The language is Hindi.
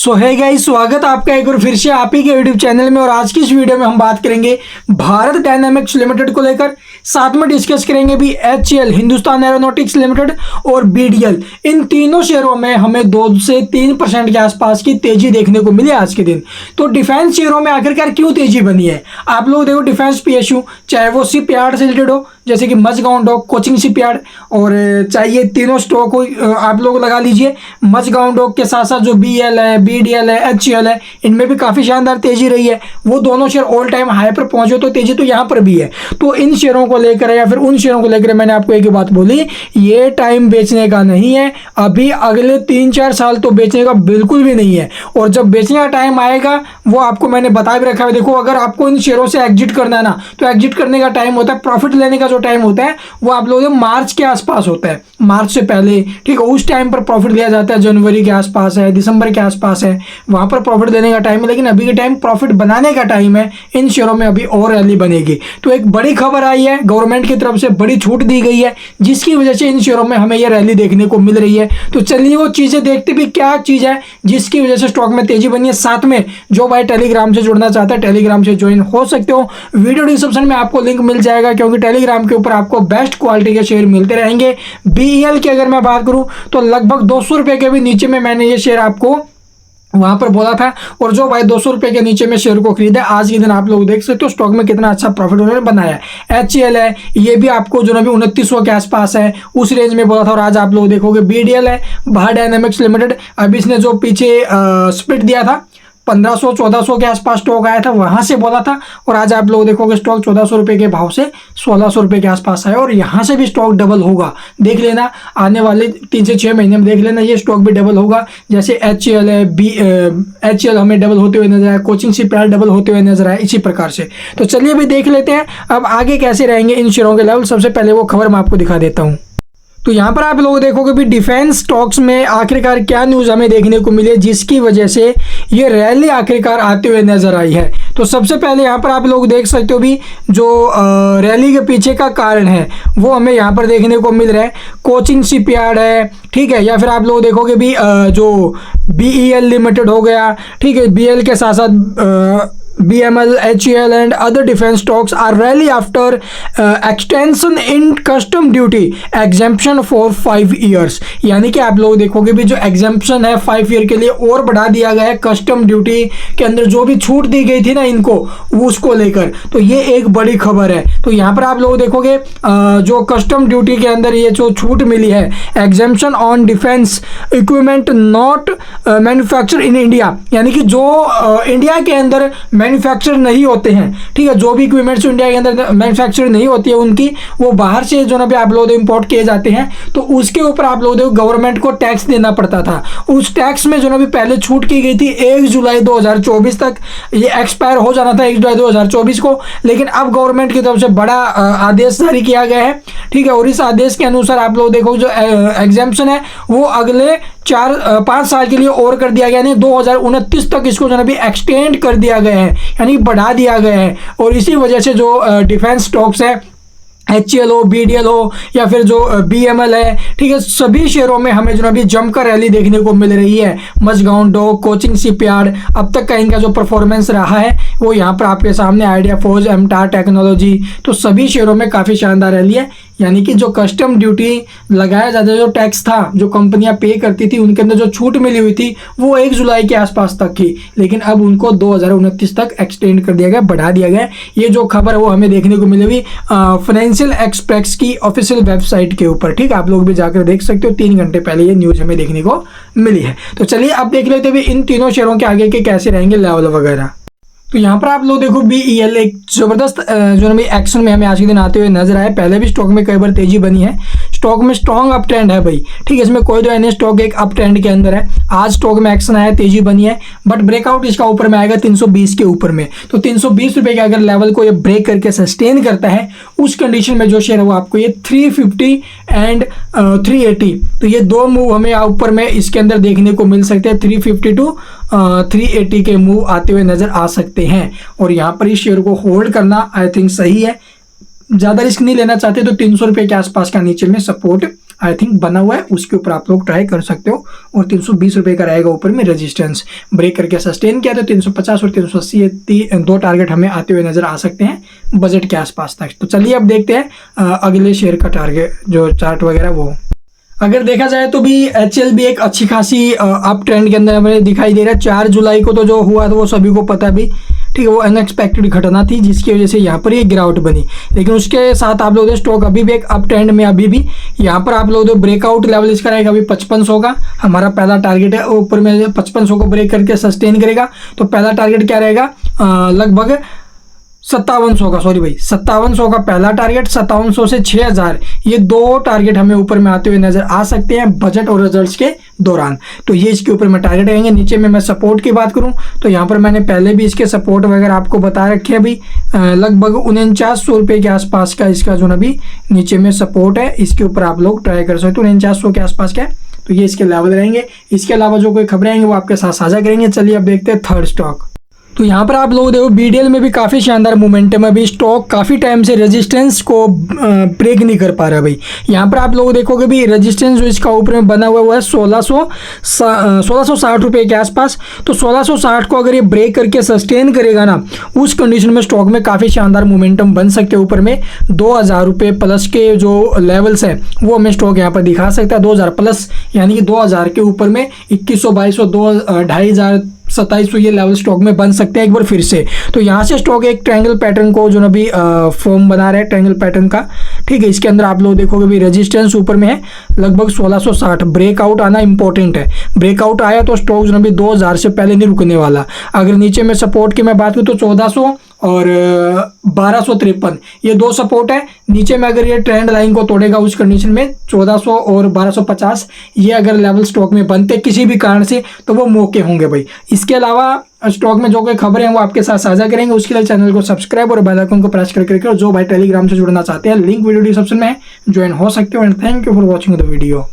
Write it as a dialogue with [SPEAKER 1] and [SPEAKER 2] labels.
[SPEAKER 1] सो है गाइस, स्वागत आपका एक बार फिर से आप ही के यूट्यूब चैनल में। और आज की इस वीडियो में हम बात करेंगे भारत डायनामिक्स लिमिटेड को लेकर, साथ में डिस्कस करेंगे भी HCL हिंदुस्तान एरोनॉटिक्स लिमिटेड और BDL। इन तीनों शेयरों में हमें 2 से 3% के आसपास की तेजी देखने को मिली आज के दिन। तो डिफेंस शेयरों में आखिरकार क्यों तेजी बनी है? आप लोग देखो, डिफेंस PSU चाहे वो शिपयार्ड से रिलेटेड हो, जैसे कि मझगांव डॉक, कोचिंग शिपयार्ड, और चाहे ये तीनों स्टॉक हो, आप लोग लगा लीजिए। मझगांव डॉक के साथ साथ जो BL है, BDL है, HCL है, इनमें भी काफ़ी शानदार तेजी रही है। वो दोनों शेयर ऑल टाइम हाई पर पहुंचे, तो तेजी तो यहाँ पर भी है। तो इन शेयरों को लेकर या फिर उन शेयरों को लेकर मैंने आपको एक ही बात बोली, ये टाइम बेचने का नहीं है। अभी अगले 3-4 साल तो बेचने का बिल्कुल भी नहीं है। और जब बेचने का टाइम आएगा वो आपको मैंने बता भी रखा है। देखो, अगर आपको इन शेयरों से एग्जिट करना है ना, तो एग्जिट करने का टाइम होता है, प्रॉफिट लेने का जो टाइम होता है वो आप लोगों को मार्च के आसपास होता है, मार्च से पहले, ठीक है। उस टाइम पर प्रॉफिट लिया जाता है, जनवरी के आसपास है, दिसंबर के आसपास है, वहां पर प्रॉफिट देने का टाइम है। लेकिन अभी के टाइम प्रॉफिट बनाने का टाइम है। इन शेयरों में अभी और रैली बनेगी। तो एक बड़ी खबर आई है, गवर्नमेंट की तरफ से बड़ी छूट दी गई है, जिसकी वजह से इन शेयरों में हमें यह रैली देखने को मिल रही है। तो चलिए वो चीजें देखते भी, क्या चीज है जिसकी वजह से स्टॉक में तेजी बनी है। साथ में जो भाई टेलीग्राम से जुड़ना चाहता है, टेलीग्राम से ज्वाइन हो सकते हो। वीडियो डिस्क्रिप्शन में आपको लिंक मिल जाएगा, क्योंकि टेलीग्राम के ऊपर आपको बेस्ट क्वालिटी के शेयर मिलते रहेंगे। BEL की अगर मैं बात करूं तो लगभग 200 रुपए के भी नीचे में मैंने ये शेयर आपको वहां पर बोला था। और जो भाई 200 रुपए के नीचे में शेयर को खरीदा, आज के दिन आप लोग देख सकते हो स्टॉक में कितना अच्छा प्रॉफिट उन्होंने बनाया है। HCL है, ये भी आपको जो ना भी 2900 के आसपास है, उस रेंज में बोला था। और आज आप लोग देखोगे BDL है, भारत डायनामिक्स लिमिटेड, अभी इसने जो पीछे स्प्लिट दिया था 1500-1400 के आसपास स्टॉक आया था, वहां से बोला था। और आज आप लोग देखोगे स्टॉक 1400 रुपए के भाव से 1600 रुपए के आसपास आया। और यहाँ से भी स्टॉक डबल होगा, देख लेना। आने वाले 3 से 6 महीने में देख लेना, ये स्टॉक भी डबल होगा। जैसे HCL है, HCL हमें डबल होते हुए नजर आया, कोचिंग शिपयार्ड डबल होते हुए नजर आया, इसी प्रकार से। तो चलिए भी देख लेते हैं अब आगे कैसे रहेंगे इन शेयरों के लेवल। सबसे पहले वो खबर मैं आपको दिखा देता हूँ। तो यहाँ पर आप लोग देखोगे भी डिफेंस स्टॉक्स में आखिरकार क्या न्यूज़ हमें देखने को मिली है, जिसकी वजह से ये रैली आखिरकार आते हुए नजर आई है। तो सबसे पहले यहाँ पर आप लोग देख सकते हो भी, जो रैली के पीछे का कारण है वो हमें यहाँ पर देखने को मिल रहा है। कोचिंग शिपयार्ड है, ठीक है, या फिर आप लोग देखोगे भी जो BEL लिमिटेड हो गया, ठीक है, BL के साथ साथ BML, HCL and other defense stocks are rally after extension in custom duty exemption for 5 years। यानी कि आप लोग देखोगे भी जो एग्जेम्पशन है 5 ईयर के लिए और बढ़ा दिया गया है। कस्टम ड्यूटी के अंदर जो भी छूट दी गई थी ना इनको, उसको लेकर, तो ये एक बड़ी खबर है। तो यहाँ पर आप लोग देखोगे जो कस्टम ड्यूटी के अंदर ये जो छूट मिली है, exemption on defence equipment not manufacture in India, यानी कि जो इंडिया के अंदर मैन्युफैक्चर नहीं होते हैं, ठीक है, जो भी इक्विपमेंट्स इंडिया के अंदर मैन्युफैक्चर नहीं होती है उनकी, वो बाहर से जो ना भी आप लोग इंपोर्ट किए जाते हैं, तो उसके ऊपर आप लोग गवर्नमेंट को टैक्स देना पड़ता था। उस टैक्स में जो ना भी पहले छूट की गई थी 1 जुलाई 2024 तक, ये एक्सपायर हो जाना था 1 जुलाई 2024 को। लेकिन अब गवर्नमेंट की तरफ से बड़ा आदेश जारी किया गया है, ठीक है। और इस आदेश के अनुसार आप लोग देखो जो एग्जेम्पशन है वो अगले 4-5 साल के लिए और कर दिया गया, यानी 2029 तक इसको जो है भी एक्सटेंड कर दिया गया है, यानी बढ़ा दिया गया है। और इसी वजह से जो डिफेंस स्टॉक्स है, HCL हो, BDL हो, या फिर जो BML है, ठीक है, सभी शेयरों में हमें जो अभी जमकर रैली देखने को मिल रही है। मझगांव डॉक, कोचिंग शिपयार्ड, अब तक का इनका जो परफॉर्मेंस रहा है वो यहाँ पर आपके सामने, आइडिया फोर्ज, MTAR टेक्नोलॉजी, तो सभी शेयरों में काफ़ी शानदार रैली है। यानी कि जो कस्टम ड्यूटी लगाया जाता है, जो टैक्स था जो कंपनियां पे करती थी, उनके अंदर जो छूट मिली हुई थी वो 1 जुलाई के आसपास तक थी, लेकिन अब उनको 2029 तक एक्सटेंड कर दिया गया, बढ़ा दिया गया। ये जो खबर है वो हमें देखने को मिली हुई फाइनेंशियल एक्सप्रेस की ऑफिशियल वेबसाइट के ऊपर, ठीक है, आप लोग भी जाकर देख सकते हो। 3 घंटे पहले ये न्यूज़ हमें देखने को मिली है। तो चलिए अब देख लेते हैं इन तीनों शेयरों के आगे के कैसे रहेंगे लेवल वगैरह। तो यहाँ पर आप लोग देखो BEL एक जबरदस्त जो ना एक्शन में हमें आज के दिन आते हुए नजर आए। पहले भी स्टॉक में कई बार तेजी बनी है, स्टॉक में स्ट्रॉन्ग अप ट्रेंड है भाई, ठीक है, इसमें कोई दो नहीं, स्टॉक एक अप ट्रेंड के अंदर है। आज स्टॉक में एक्शन आया, तेजी बनी है, बट ब्रेकआउट इसका ऊपर में आएगा 320 के ऊपर में। तो 320 रुपए के अगर लेवल को ये ब्रेक करके सस्टेन करता है, उस कंडीशन में जो शेयर है वो आपको ये 350 एंड 380, तो ये 2 मूव हमें ऊपर में इसके अंदर देखने को मिल सकते हैं। 350 टू 380 के मूव आते हुए नजर आ सकते हैं। और यहाँ पर इस शेयर को होल्ड करना आई थिंक सही है। ज़्यादा रिस्क नहीं लेना चाहते तो 300 रुपये के आसपास का नीचे में सपोर्ट आई थिंक बना हुआ है, उसके ऊपर आप लोग ट्राई कर सकते हो। और 320 रुपये का रहेगा ऊपर में रेजिस्टेंस। ब्रेक करके सस्टेन किया तो 350 और 380 दो टारगेट हमें आते हुए नजर आ सकते हैं बजट के आसपास तक। तो चलिए अब देखते हैं अगले शेयर का टारगेट जो चार्ट वगैरह वो। अगर देखा जाए तो भी HCL भी एक अच्छी खासी अप ट्रेंड के अंदर हमें दिखाई दे रहा है। 4 जुलाई को तो जो हुआ था वो सभी को पता भी, ठीक है, वो अनएक्सपेक्टेड घटना थी जिसकी वजह से यहाँ पर ये गिरावट बनी। लेकिन उसके साथ आप लोग स्टॉक अभी भी एक अप ट्रेंड में, अभी भी यहाँ पर आप लोग ब्रेकआउट लेवल इसका रहेगा अभी 5500 का हमारा पहला टारगेट है। ऊपर में 5500 को ब्रेक करके सस्टेन करेगा तो पहला टारगेट क्या रहेगा, लगभग 5700 का, सॉरी भाई 5700 का पहला टारगेट, 5700 से 6000 ये दो टारगेट हमें ऊपर में आते हुए नजर आ सकते हैं बजट और रिजल्ट्स के दौरान। तो ये इसके ऊपर में टारगेट रहेंगे। नीचे में मैं सपोर्ट की बात करूं तो यहाँ पर मैंने पहले भी इसके सपोर्ट वगैरह आपको बता रखे हैं। अभी लगभग 4900 रुपये के आसपास का इसका जो ना भी नीचे में सपोर्ट है, इसके ऊपर आप लोग ट्राई कर सकते हो। 4900 के आसपास का है, तो ये इसके लेवल रहेंगे। इसके अलावा जो कोई खबरें आएंगे वो आपके साथ साझा करेंगे। चलिए अब देखते हैं थर्ड स्टॉक। तो यहाँ पर आप लोग देखो BDL में भी काफ़ी शानदार मोमेंटम है। अभी स्टॉक काफ़ी टाइम से रेजिस्टेंस को ब्रेक नहीं कर पा रहा भाई। यहाँ पर आप लोग देखोगे भी रेजिस्टेंस जो इसका ऊपर में बना हुआ है 1660 रुपये के आसपास। तो 1660 को अगर ये ब्रेक करके सस्टेन करेगा ना, उस कंडीशन में स्टॉक में काफ़ी शानदार मोमेंटम बन सकते हैं। ऊपर में 2000 रुपये प्लस के जो लेवल्स हैं वो हमें स्टॉक यहाँ पर दिखा सकता है। 2000 प्लस यानी कि 2000 के ऊपर में 2100, 2200, 2500, 2700 ये लेवल स्टॉक में बन सकते हैं एक बार फिर से। तो यहाँ से स्टॉक एक ट्रायंगल पैटर्न को जो ना भी फॉर्म बना रहा है ट्रायंगल पैटर्न का, ठीक है। इसके अंदर आप लोग देखोगे भी रेजिस्टेंस ऊपर में है लगभग 1660। ब्रेकआउट आना इंपॉर्टेंट है, ब्रेकआउट आया तो स्टॉक जो ना भी 2000 से पहले नहीं रुकने वाला। अगर नीचे में सपोर्ट की मैं बात करूँ तो 1400 और 1253 ये दो सपोर्ट है। नीचे में अगर ये ट्रेंड लाइन को तोड़ेगा उस कंडीशन में 1400 और 1250 ये अगर लेवल स्टॉक में बनते किसी भी कारण से तो वो मौके होंगे भाई। इसके अलावा स्टॉक में जो कोई खबरें हैं वो आपके साथ साझा करेंगे। उसके लिए चैनल को सब्सक्राइब और बेल आइकन को प्रेस करके जो भाई टेलीग्राम से जुड़ना चाहते हैं लिंक वीडियो डिस्क्रिप्शन में है, ज्वाइन हो सकते हो। And thank you for watching the video.